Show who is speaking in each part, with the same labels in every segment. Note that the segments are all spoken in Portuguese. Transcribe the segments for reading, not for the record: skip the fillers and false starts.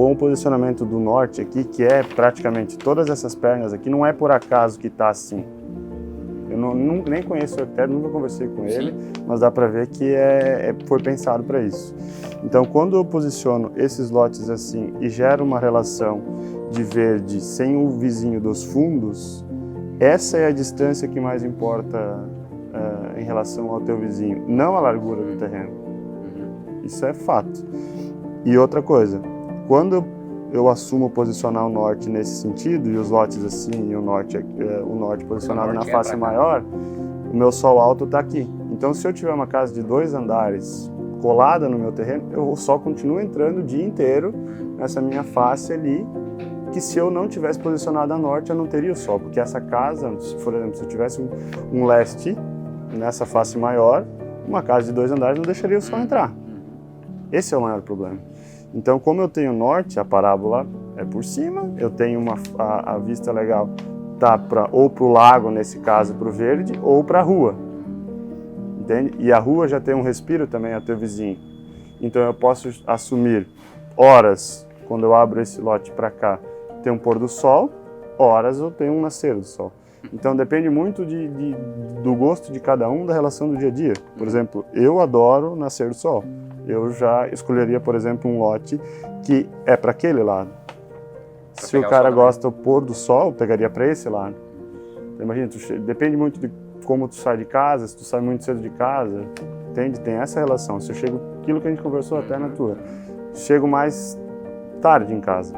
Speaker 1: com o posicionamento do norte aqui, que é praticamente todas essas pernas aqui, não é por acaso que está assim. Eu nem conheço o arquiteto, nunca conversei com ele, mas dá para ver que foi pensado para isso. Então, quando eu posiciono esses lotes assim e gero uma relação de verde sem o vizinho dos fundos, essa é a distância que mais importa em relação ao teu vizinho, não a largura do terreno. Isso é fato. E outra coisa, quando eu assumo posicionar o norte nesse sentido, e os lotes assim, e o norte posicionado na face maior, o meu sol alto está aqui. Então, se eu tiver uma casa de 2 andares colada no meu terreno, o sol continua entrando o dia inteiro nessa minha face ali, que se eu não tivesse posicionado a norte, eu não teria o sol, porque essa casa, por exemplo, se eu tivesse um leste nessa face maior, uma casa de 2 andares não deixaria o sol entrar. Esse é o maior problema. Então, como eu tenho norte, a parábola é por cima, eu tenho a vista legal, tá ou para o lago, nesse caso, para o verde, ou para a rua. Entende? E a rua já tem um respiro também ao teu vizinho. Então, eu posso assumir horas, quando eu abro esse lote para cá, tem um pôr do sol, horas eu tenho um nascer do sol. Então, depende muito do gosto de cada um, da relação do dia a dia. Por exemplo, eu adoro nascer do sol. Eu já escolheria, por exemplo, um lote que é para aquele lado. Se o cara gosta do pôr do sol, pegaria para esse lado. Então, imagina, depende muito de como tu sai de casa, se tu sai muito cedo de casa, entende? Tem essa relação. Se eu chego, aquilo que a gente conversou até na tua, chego mais tarde em casa,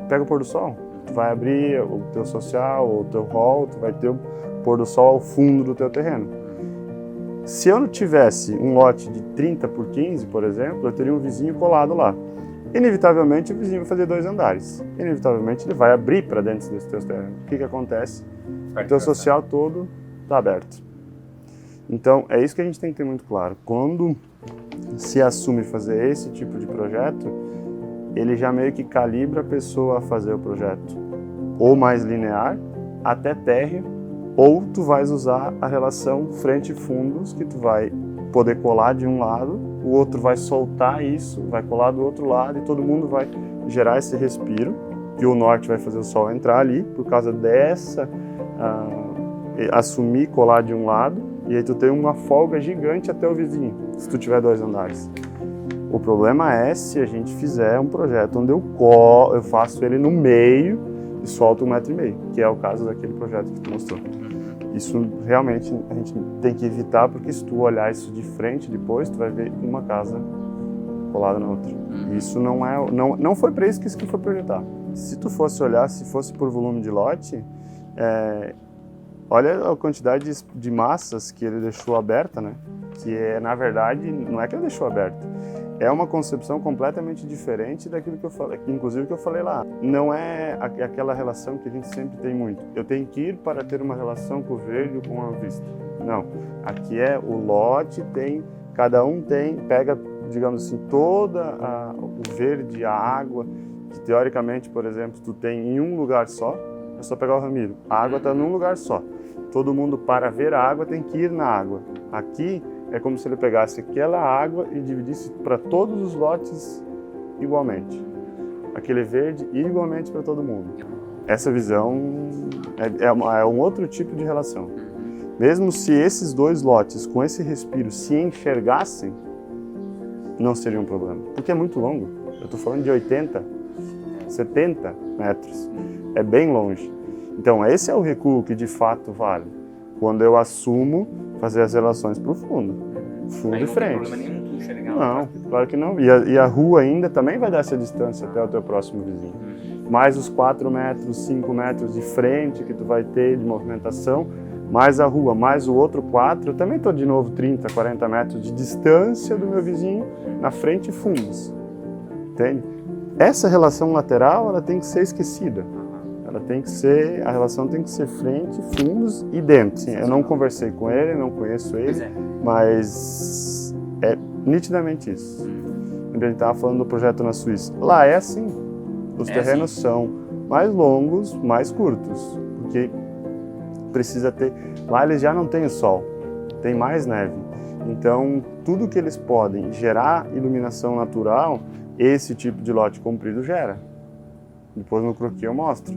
Speaker 1: pega o pôr do sol. Tu vai abrir o teu social, o teu hall, tu vai ter o pôr do sol ao fundo do teu terreno. Se eu não tivesse um lote de 30 por 15, por exemplo, eu teria um vizinho colado lá. Inevitavelmente o vizinho vai fazer 2 andares. Inevitavelmente ele vai abrir para dentro desse teu terreno. O que acontece? O teu social todo está aberto. Então é isso que a gente tem que ter muito claro. Quando se assume fazer esse tipo de projeto, ele já meio que calibra a pessoa a fazer o projeto ou mais linear, até térreo, ou tu vais usar a relação frente e fundos, que tu vai poder colar de um lado, o outro vai soltar isso, vai colar do outro lado e todo mundo vai gerar esse respiro, que o norte vai fazer o sol entrar ali, por causa dessa, assumir colar de um lado, e aí tu tem uma folga gigante até o vizinho, se tu tiver 2 andares. O problema é se a gente fizer um projeto onde eu faço ele no meio e solto 1,5 metro, que é o caso daquele projeto que tu mostrou. Isso realmente a gente tem que evitar, porque se tu olhar isso de frente depois, tu vai ver uma casa colada na outra. Isso não foi para isso que isso foi projetar. Se tu fosse olhar, se fosse por volume de lote, olha a quantidade de massas que ele deixou aberta, né? Que na verdade, não é que ele deixou aberta. É uma concepção completamente diferente daquilo que eu falei, inclusive que eu falei lá. Não é aquela relação que a gente sempre tem muito. Eu tenho que ir para ter uma relação com o verde ou com a vista. Não. Aqui é o lote, cada um pega, digamos assim, o verde, a água, que teoricamente, por exemplo, tu tem em um lugar só, é só pegar o Ramiro. A água está num lugar só. Todo mundo, para ver a água, tem que ir na água. Aqui é como se ele pegasse aquela água e dividisse para todos os lotes igualmente. Aquele verde igualmente para todo mundo. Essa visão é um outro tipo de relação. Mesmo se esses 2 lotes, com esse respiro, se enxergassem, não seria um problema. Porque é muito longo. Eu estou falando de 80, 70 metros. É bem longe. Então, esse é o recuo que de fato vale. Quando eu assumo fazer as relações para o fundo e frente.
Speaker 2: Não tem problema nenhum tu enxergar.
Speaker 1: Não, claro que não. E a rua ainda também vai dar essa distância até o teu próximo vizinho. Mais os 4 metros, 5 metros de frente que tu vai ter de movimentação, mais a rua, mais o outro 4, eu também estou de novo 30, 40 metros de distância do meu vizinho na frente e fundos. Entende? Essa relação lateral, ela tem que ser esquecida. A relação tem que ser frente, fundos e dentro. Sim, eu não conversei com ele, não conheço ele, mas é nitidamente isso. A gente estava falando do projeto na Suíça. Lá é assim. Os terrenos são mais longos, mais curtos, porque precisa ter... Lá eles já não têm o sol, tem mais neve. Então, tudo que eles podem gerar iluminação natural esse tipo de lote comprido gera. Depois no croquis eu mostro.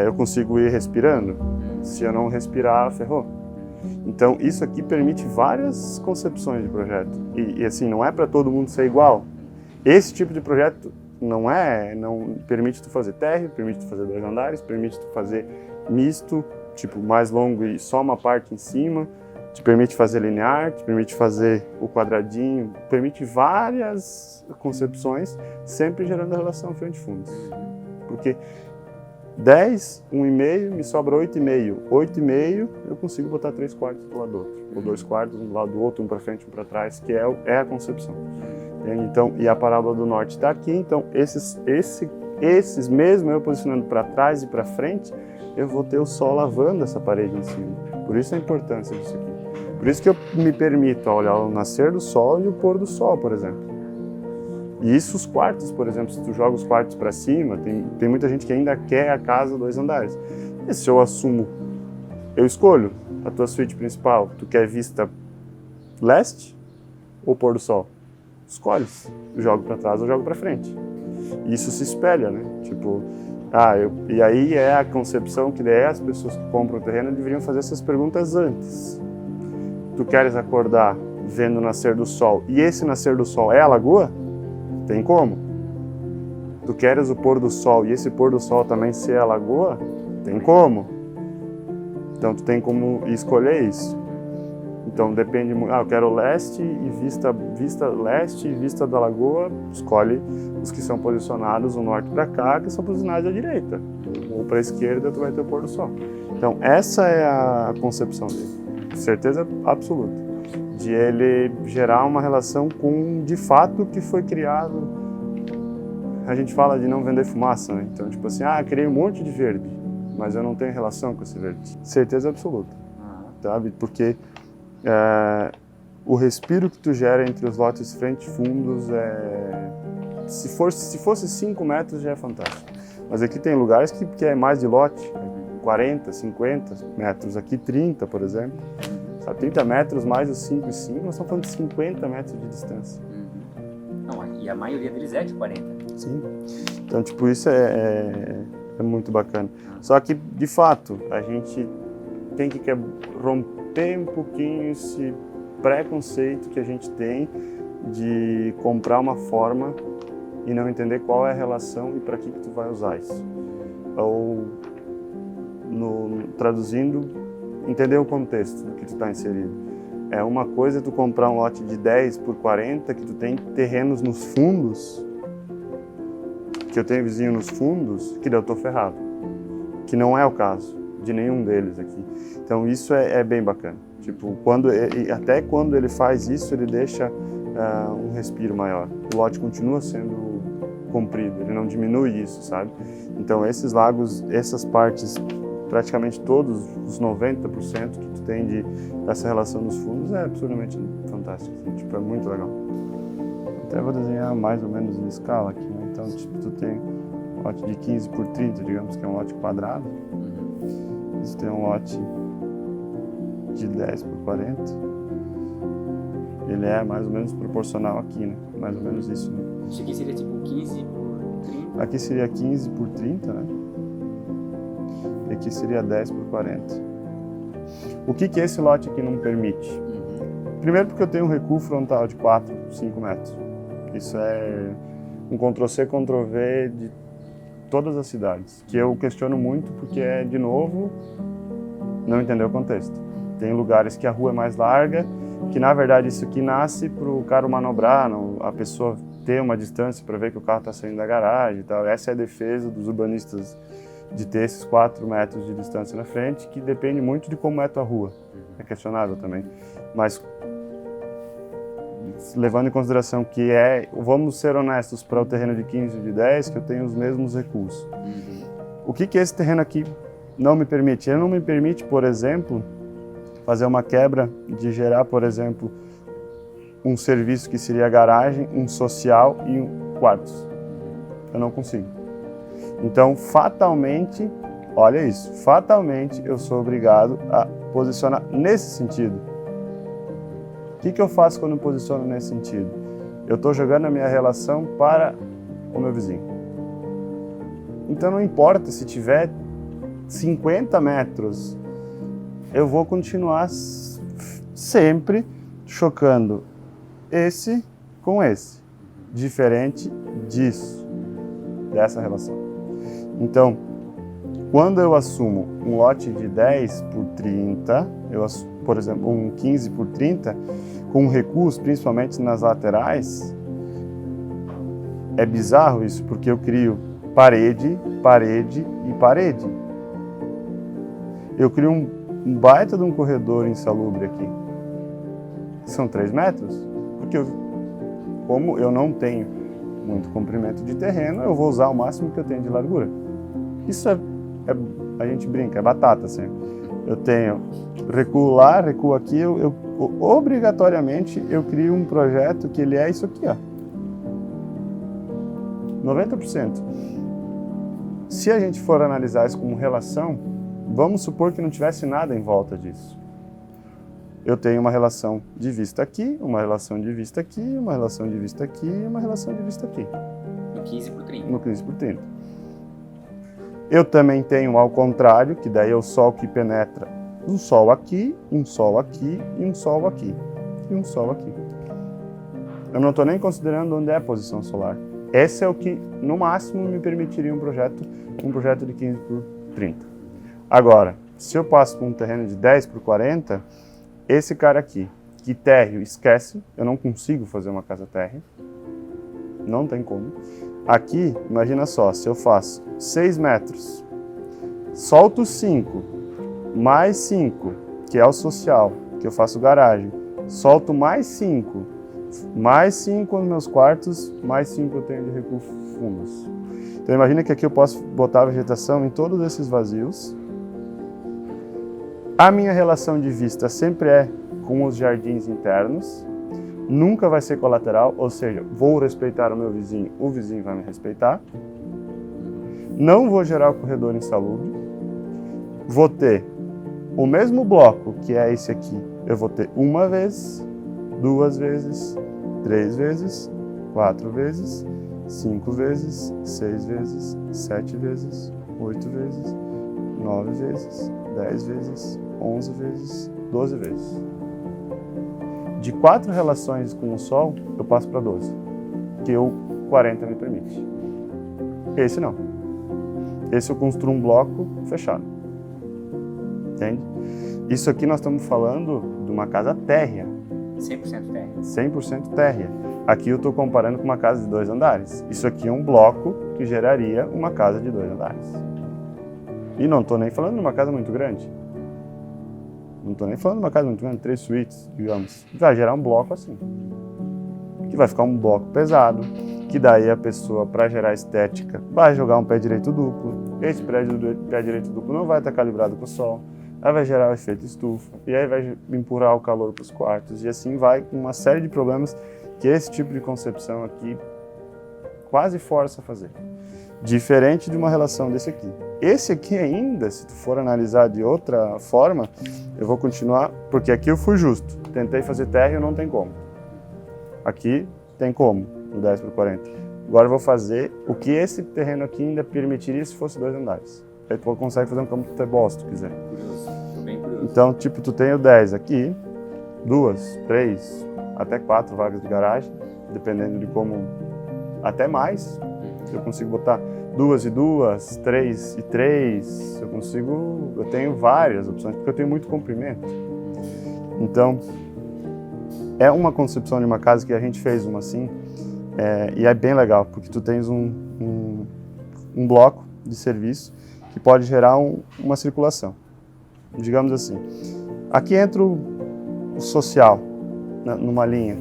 Speaker 1: Eu consigo ir respirando. Se eu não respirar, ferrou. Então isso aqui permite várias concepções de projeto. E assim, não é para todo mundo ser igual. Esse tipo de projeto não permite tu fazer térreo, permite tu fazer 2 andares, permite tu fazer misto, tipo mais longo e só uma parte em cima, te permite fazer linear, te permite fazer o quadradinho, permite várias concepções, sempre gerando a relação frente-fundos. Porque 10, 1,5, me sobra 8,5. 8,5 eu consigo botar 3/4 do lado do outro, ou 2/4 um do lado do outro, um para frente, um para trás, que é a concepção. Então, e a parábola do norte está aqui, então esses mesmo eu posicionando para trás e para frente, eu vou ter o sol lavando essa parede em cima. Por isso a importância disso aqui. Por isso que eu me permito olhar o nascer do sol e o pôr do sol, por exemplo. E isso os quartos, por exemplo, se tu joga os quartos para cima, tem muita gente que ainda quer a casa 2 andares. E se eu assumo, eu escolho a tua suíte principal, tu quer vista leste ou pôr do sol? Escolhe, eu jogo para trás ou jogo para frente. E isso se espelha, né? Tipo, e aí é a concepção que daí as pessoas que compram o terreno deveriam fazer essas perguntas antes. Tu queres acordar vendo o nascer do sol e esse nascer do sol é a lagoa? Tem como. Tu queres o pôr do sol e esse pôr do sol também ser a lagoa? Tem como. Então tu tem como escolher isso. Então depende muito, eu quero leste e vista leste e vista da lagoa, escolhe os que são posicionados do norte para cá, que são posicionados à direita. Ou para a esquerda tu vai ter o pôr do sol. Então essa é a concepção dele, certeza absoluta, de ele gerar uma relação com, de fato, que foi criado. A gente fala de não vender fumaça, né? Então tipo assim, criei um monte de verde, mas eu não tenho relação com esse verde. Certeza absoluta, sabe? Porque o respiro que tu gera entre os lotes frente e fundos se fosse 5 metros já é fantástico. Mas aqui tem lugares que é mais de lote, 40, 50 metros, aqui 30, por exemplo. 30 metros mais os 5 e 5, nós estamos falando de 50 metros de distância.
Speaker 2: Não, e a maioria deles é de 40.
Speaker 1: Sim. Então, tipo, isso é muito bacana. Só que, de fato, a gente tem que romper um pouquinho esse preconceito que a gente tem de comprar uma forma e não entender qual é a relação e para que tu vai usar isso. Ou, traduzindo, entender o contexto do que tu está inserido. É uma coisa tu comprar um lote de 10 por 40, que tu tem terrenos nos fundos, que eu tenho vizinho nos fundos, que daí eu tô ferrado. Que não é o caso de nenhum deles aqui. Então isso é bem bacana. Tipo, até quando ele faz isso, ele deixa um respiro maior. O lote continua sendo comprido, ele não diminui isso, sabe? Então esses lagos, essas partes, praticamente todos os 90% que tu tem dessa relação nos fundos é absurdamente fantástico. Assim, tipo, é muito legal. Até vou desenhar mais ou menos em escala aqui, né? Então, tipo, tu tem um lote de 15 por 30, digamos que é um lote quadrado. Isso tem um lote de 10 por 40. Ele é mais ou menos proporcional aqui, né? Mais ou menos isso, né?
Speaker 2: Isso aqui seria tipo 15 por 30?
Speaker 1: Aqui seria 15 por 30, né? E aqui seria 10 por 40. O que esse lote aqui não permite? Primeiro porque eu tenho um recuo frontal de 4, 5 metros. Isso é um Ctrl-C, Ctrl-V de todas as cidades, que eu questiono muito porque de novo, não entender o contexto. Tem lugares que a rua é mais larga, que na verdade isso aqui nasce para o cara manobrar, a pessoa ter uma distância para ver que o carro está saindo da garagem e tal. Essa é a defesa dos urbanistas, de ter esses 4 metros de distância na frente, que depende muito de como é a tua rua. É questionável também. Mas, levando em consideração que vamos ser honestos, para o terreno de 15 e de 10, que eu tenho os mesmos recursos. O que esse terreno aqui não me permite? Ele não me permite, por exemplo, fazer uma quebra de gerar, por exemplo, um serviço que seria garagem, um social e quartos. Eu não consigo. Então, fatalmente, olha isso, fatalmente eu sou obrigado a posicionar nesse sentido. O que eu faço quando eu posiciono nesse sentido? eu estou jogando a minha relação para o meu vizinho. Então não importa se tiver 50 metros, eu vou continuar sempre chocando esse com esse, diferente disso, dessa relação. Então, quando eu assumo um lote de 10 por 30, por exemplo, um 15 por 30, com recuos principalmente nas laterais, é bizarro isso, porque eu crio parede, parede e parede. Eu crio um baita de um corredor insalubre aqui. São 3 metros, porque como eu não tenho muito comprimento de terreno, eu vou usar o máximo que eu tenho de largura. Isso a gente brinca, é batata sempre. Eu tenho recuo lá, recuo aqui, obrigatoriamente eu crio um projeto que ele é isso aqui, ó. 90%. Se a gente for analisar isso como relação, vamos supor que não tivesse nada em volta disso. Eu tenho uma relação de vista aqui, uma relação de vista aqui, uma relação de vista aqui e uma relação de vista aqui.
Speaker 2: No 15 por 30.
Speaker 1: No 15 por 30. Eu também tenho ao contrário, que daí é o Sol que penetra um Sol aqui, um Sol aqui e um Sol aqui. E um Sol aqui. Eu não estou nem considerando onde é a posição solar. Esse é o que, no máximo, me permitiria um projeto de 15 por 30. Agora, se eu passo por um terreno de 10 por 40, esse cara aqui, que térreo, esquece, eu não consigo fazer uma casa térrea. Não tem como. Aqui, imagina só, se eu faço 6 metros, solto 5, mais 5, que é o social, que eu faço garagem, solto mais 5 nos meus quartos, mais 5 eu tenho de recuo fundos. Então imagina que aqui eu posso botar a vegetação em todos esses vazios. A minha relação de vista sempre é com os jardins internos, nunca vai ser colateral, ou seja, vou respeitar o vizinho vai me respeitar. Não vou gerar o corredor insalubre. Vou ter o mesmo bloco, que é esse aqui, eu vou ter uma vez, 2 vezes, 3 vezes, 4 vezes, 5 vezes, 6 vezes, 7 vezes, 8 vezes, 9 vezes, 10 vezes, 11 vezes, 12 vezes. De 4 relações com o Sol, eu passo para 12, que o 40 me permite. Esse não. Esse eu construo um bloco fechado. Entende? Isso aqui nós estamos falando de uma casa térrea.
Speaker 2: 100% térrea.
Speaker 1: 100% térrea. Aqui eu estou comparando com uma casa de 2 andares. Isso aqui é um bloco que geraria uma casa de 2 andares. E não estou nem falando de uma casa muito grande. Não estou nem falando de uma casa muito grande, 3 suítes, digamos. Vai gerar um bloco assim. Que vai ficar um bloco pesado, que daí a pessoa, para gerar estética, vai jogar um pé direito duplo. Esse pé direito duplo não vai estar calibrado com o Sol. Aí vai gerar o efeito estufa, e aí vai empurrar o calor para os quartos, e assim vai com uma série de problemas que esse tipo de concepção aqui quase força a fazer. Diferente de uma relação desse aqui. Esse aqui ainda, se tu for analisar de outra forma, eu vou continuar, porque aqui eu fui justo. Tentei fazer térreo, não tem como. Aqui tem como, no 10 por 40. Agora eu vou fazer o que esse terreno aqui ainda permitiria se fosse 2 andares. Aí tu consegue fazer um campo de futebol se tu quiser.
Speaker 2: Curioso, tô bem curioso.
Speaker 1: Então, tipo, tu tem o 10 aqui, 2, 3, até 4 vagas de garagem, dependendo de como, até mais. Eu consigo botar 2 e 2, 3 e 3, eu tenho várias opções, porque eu tenho muito comprimento. Então, é uma concepção de uma casa que a gente fez uma assim, e é bem legal, porque tu tens um bloco de serviço que pode gerar uma circulação. Digamos assim, aqui entra o social, né, numa linha,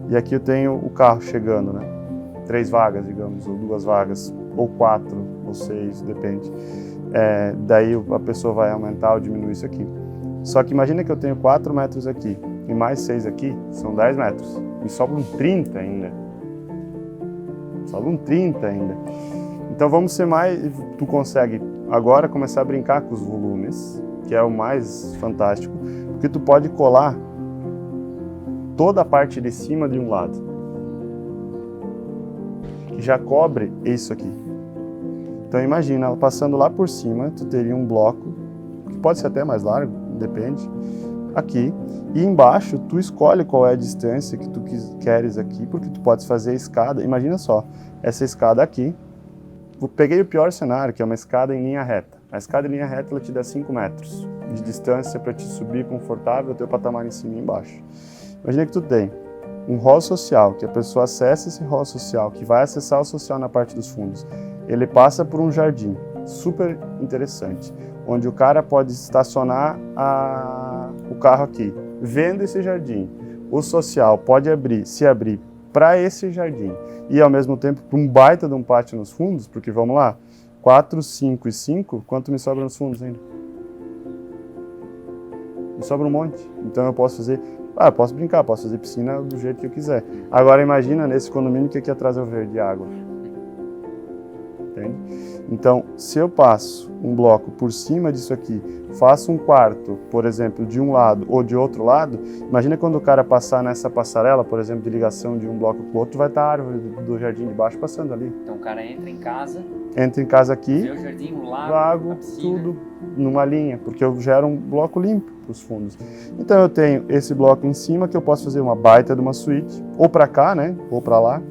Speaker 1: e aqui eu tenho o carro chegando, né? 3 vagas, digamos, ou 2 vagas, ou 4, ou 6, depende. Daí a pessoa vai aumentar ou diminuir isso aqui. Só que imagina que eu tenho 4 metros aqui, e mais 6 aqui, são 10 metros. E sobram 30 ainda. Sobram 30 ainda. Então vamos ser mais... Tu consegue agora começar a brincar com os volumes, que é o mais fantástico, porque tu pode colar toda a parte de cima de um lado. que já cobre isso aqui. Então imagina, passando lá por cima, tu teria um bloco, que pode ser até mais largo, depende, aqui, e embaixo tu escolhe qual é a distância que tu queres aqui, porque tu podes fazer a escada, imagina só, essa escada aqui, eu peguei o pior cenário, que é uma escada em linha reta. A escada em linha reta ela te dá 5 metros de distância para te subir confortável, o teu patamar em cima e embaixo. Imagina que tu tem um hall social, que a pessoa acessa esse hall social, que vai acessar o social na parte dos fundos. Ele passa por um jardim super interessante, onde o cara pode estacionar o carro aqui, vendo esse jardim. O social pode se abrir para esse jardim e ao mesmo tempo para um baita de um pátio nos fundos, porque vamos lá, 4, 5 e 5, quanto me sobra nos fundos ainda? Me sobra um monte. Então eu posso fazer, posso brincar, posso fazer piscina do jeito que eu quiser. Agora imagina nesse condomínio que aqui atrás é o verde, água. Entende? Então, se eu passo um bloco por cima disso aqui, faço um quarto, por exemplo, de um lado ou de outro lado, imagina quando o cara passar nessa passarela, por exemplo, de ligação de um bloco com o outro, vai estar a árvore do jardim de baixo passando ali.
Speaker 2: Então o cara entra em casa
Speaker 1: aqui,
Speaker 2: vê o jardim, o
Speaker 1: lago,
Speaker 2: a piscina,
Speaker 1: tudo numa linha, porque eu gero um bloco limpo para os fundos. Então eu tenho esse bloco em cima que eu posso fazer uma baita de uma suíte, ou para cá, né, ou para lá,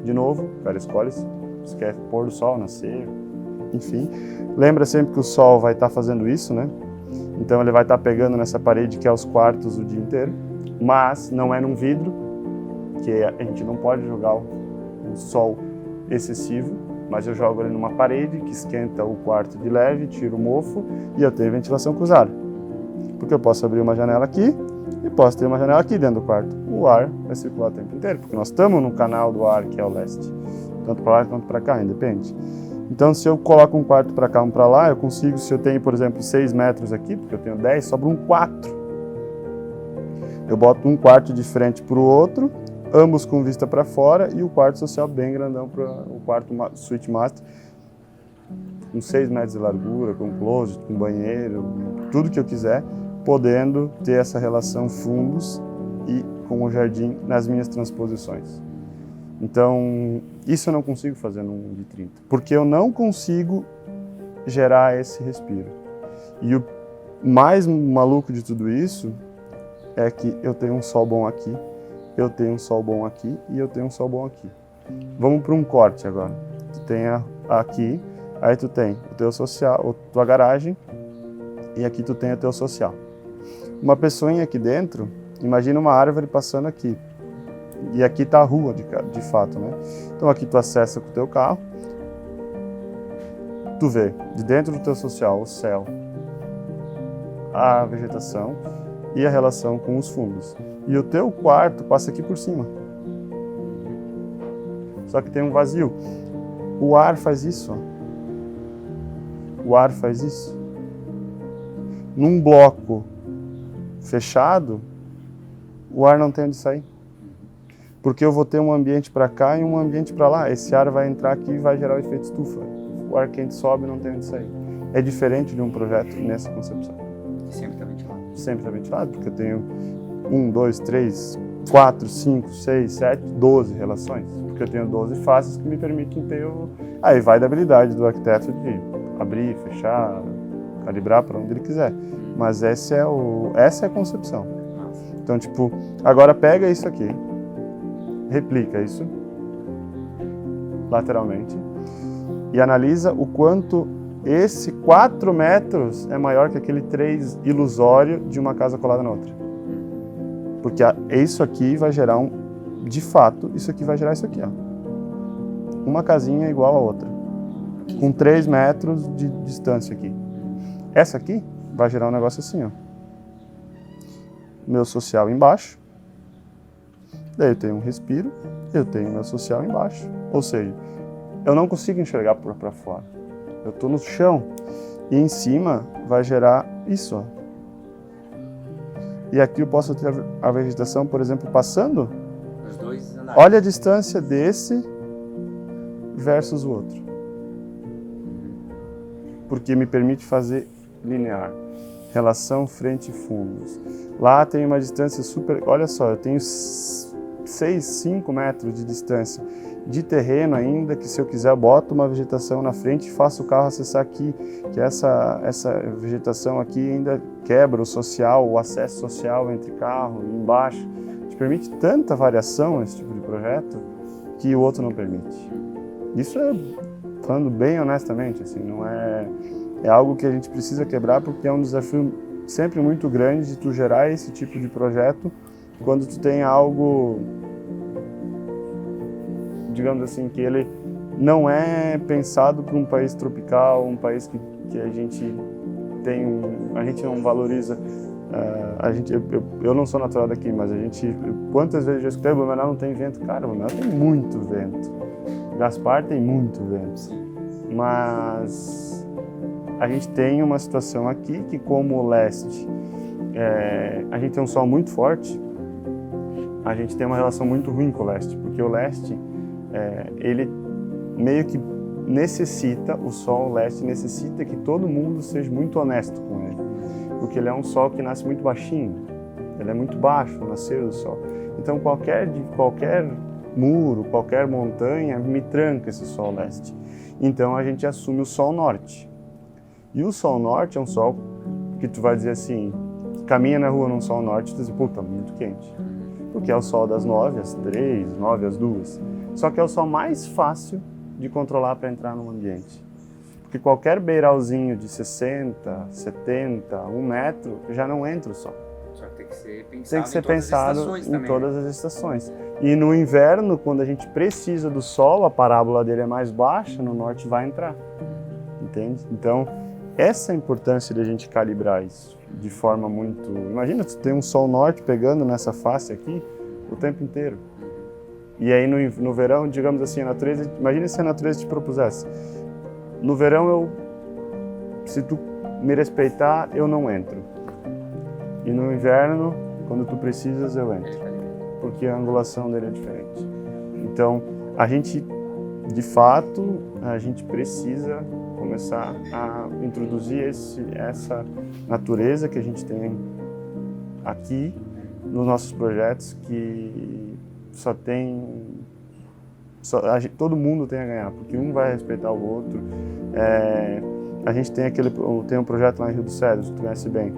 Speaker 1: de novo, o cara escolhe se quer pôr do sol, nascer, enfim. Lembra sempre que o sol vai estar fazendo isso, né? Então ele vai estar pegando nessa parede que é os quartos o dia inteiro, mas não é num vidro, que a gente não pode jogar um sol excessivo, mas eu jogo ele numa parede que esquenta o quarto de leve, tira o mofo e eu tenho ventilação cruzada. Porque eu posso abrir uma janela aqui e posso ter uma janela aqui dentro do quarto. O ar vai circular o tempo inteiro, porque nós estamos no canal do ar que é o leste. Tanto para lá quanto para cá, independe. Então, se eu coloco um quarto para cá, um para lá, eu consigo, se eu tenho, por exemplo, 6 metros aqui, porque eu tenho 10, sobra um 4. Eu boto um quarto de frente para o outro, ambos com vista para fora, e o quarto social bem grandão para o quarto suite master, com 6 metros de largura, com closet, com banheiro, tudo que eu quiser, podendo ter essa relação fundos e com o jardim nas minhas transposições. Então, isso eu não consigo fazer num de 30, porque eu não consigo gerar esse respiro. E o mais maluco de tudo isso é que eu tenho um sol bom aqui, eu tenho um sol bom aqui e eu tenho um sol bom aqui. Vamos para um corte agora. Tu tem aqui, aí tu tem o teu social, a tua garagem, e aqui tu tem o teu social. Uma pessoinha aqui dentro, imagina uma árvore passando aqui. E aqui está a rua, de fato, né? Então aqui tu acessa com o teu carro, tu vê de dentro do teu social o céu, a vegetação e a relação com os fundos. E o teu quarto passa aqui por cima. Só que tem um vazio. O ar faz isso, ó. O ar faz isso. Num bloco fechado, o ar não tem onde sair. Porque eu vou ter um ambiente para cá e um ambiente para lá. Esse ar vai entrar aqui e vai gerar o efeito estufa. O ar quente sobe e não tem onde sair. É diferente de um projeto nessa concepção.
Speaker 2: E sempre está ventilado.
Speaker 1: Sempre está ventilado, porque eu tenho 1, 2, 3, 4, 5, 6, 7, 12 relações. Porque eu tenho 12 faces que me permitem ter o... Aí vai da habilidade do arquiteto de abrir, fechar, calibrar para onde ele quiser. Mas essa é a concepção. Então, tipo, agora pega isso aqui, replica isso lateralmente e analisa o quanto esse 4 metros é maior que aquele 3 ilusório de uma casa colada na outra. Porque isso aqui vai gerar de fato, isso aqui vai gerar isso aqui, ó. Uma casinha igual a outra, com 3 metros de distância aqui. Essa aqui vai gerar um negócio assim, ó. Meu social embaixo, daí eu tenho um respiro, eu tenho meu social embaixo. Ou seja, eu não consigo enxergar para fora. Eu estou no chão e em cima vai gerar isso, ó. E aqui eu posso ter a vegetação, por exemplo, passando.
Speaker 2: Os dois andares.
Speaker 1: Olha a distância desse versus o outro. Porque me permite fazer linear. Relação frente e fundos. Lá tem uma distância super... Olha só, eu tenho 5 metros de distância. de terreno ainda, que se eu quiser boto uma vegetação na frente e faço o carro acessar aqui, que essa vegetação aqui ainda quebra o social, o acesso social entre carro e embaixo. Te permite tanta variação esse tipo de projeto que o outro não permite. Isso é, falando bem honestamente, assim, não é algo que a gente precisa quebrar, porque é um desafio sempre muito grande de tu gerar esse tipo de projeto quando tu tem algo, digamos assim, que ele não é pensado para um país tropical, um país que a gente a gente não valoriza. Eu não sou natural daqui, mas quantas vezes eu já escutei, Blumenau não tem vento? Cara, Blumenau tem muito vento. Gaspar tem muito vento. Mas a gente tem uma situação aqui que, como o leste, a gente tem um sol muito forte, a gente tem uma relação muito ruim com o leste, porque o leste, ele meio que necessita, o sol leste necessita que todo mundo seja muito honesto com ele, porque ele é um sol que nasce muito baixinho, ele é muito baixo, o nascer do sol. Então qualquer muro, qualquer montanha me tranca esse sol leste. Então a gente assume o sol norte. E o sol norte é um sol que tu vai dizer assim, caminha na rua num sol norte e tu diz, puta, muito quente. Porque é o sol das 9 às 3, 9 às 2. Só que é o sol mais fácil de controlar para entrar no ambiente. Porque qualquer beiralzinho de 60, 70, 1 metro, já não entra o sol.
Speaker 2: Só tem que ser pensado,
Speaker 1: tem que ser pensado em todas
Speaker 2: as
Speaker 1: estações. E no inverno, quando a gente precisa do sol, a parábola dele é mais baixa, no norte vai entrar. Entende? Então, essa é a importância de a gente calibrar isso de forma muito... Imagina, tu tem um sol norte pegando nessa face aqui o tempo inteiro. E aí no verão, digamos assim, a natureza... Imagina se a natureza te propusesse. No verão, se tu me respeitar, eu não entro. E no inverno, quando tu precisas, eu entro. Porque a angulação dele é diferente. Então, a gente, de fato, a gente precisa começar a introduzir essa natureza que a gente tem aqui nos nossos projetos, que todo mundo tem a ganhar, porque um vai respeitar o outro. A gente tem um projeto lá em Rio dos Cedros, que tu conhece bem.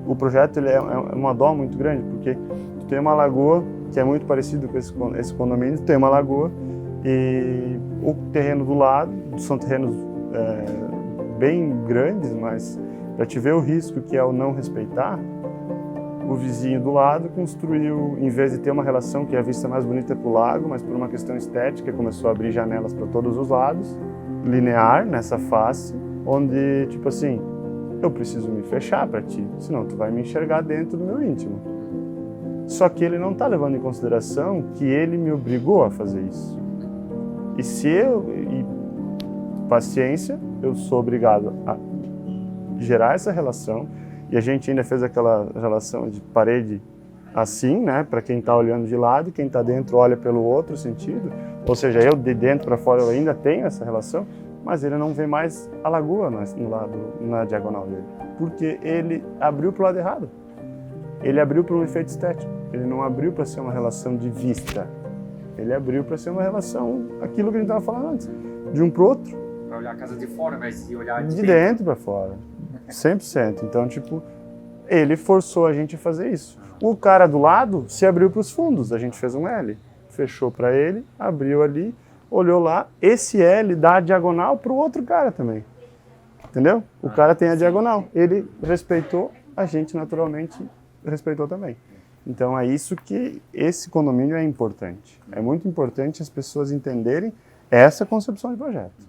Speaker 1: O projeto ele é uma dó muito grande, porque tu tem uma lagoa que é muito parecido com esse condomínio, tu tem uma lagoa e o terreno do lado, são terrenos bem grandes, mas para te ver o risco que é o não respeitar, o vizinho do lado construiu, em vez de ter uma relação que a vista mais bonita é para o lago, mas por uma questão estética começou a abrir janelas para todos os lados, linear nessa face, onde tipo assim, eu preciso me fechar para ti, senão tu vai me enxergar dentro do meu íntimo. Só que ele não está levando em consideração que ele me obrigou a fazer isso. E paciência, eu sou obrigado a gerar essa relação, e a gente ainda fez aquela relação de parede assim, né, para quem está olhando de lado, quem está dentro olha pelo outro sentido, ou seja, eu de dentro para fora eu ainda tenho essa relação, mas ele não vê mais a lagoa na diagonal dele, porque ele abriu para o lado errado. Ele abriu para um efeito estético, ele não abriu para ser uma relação de vista, ele abriu para ser uma relação, aquilo que a gente estava falando antes, de um para o outro.
Speaker 2: Para olhar a casa de fora, mas de olhar
Speaker 1: de dentro para fora, 100%. Então, tipo, ele forçou a gente a fazer isso. O cara do lado se abriu para os fundos, a gente fez um L, fechou para ele, abriu ali, olhou lá, esse L dá a diagonal para o outro cara também, entendeu? O cara tem a diagonal, ele respeitou, a gente naturalmente respeitou também. Então é isso que esse condomínio é importante. É muito importante as pessoas entenderem essa concepção de projeto.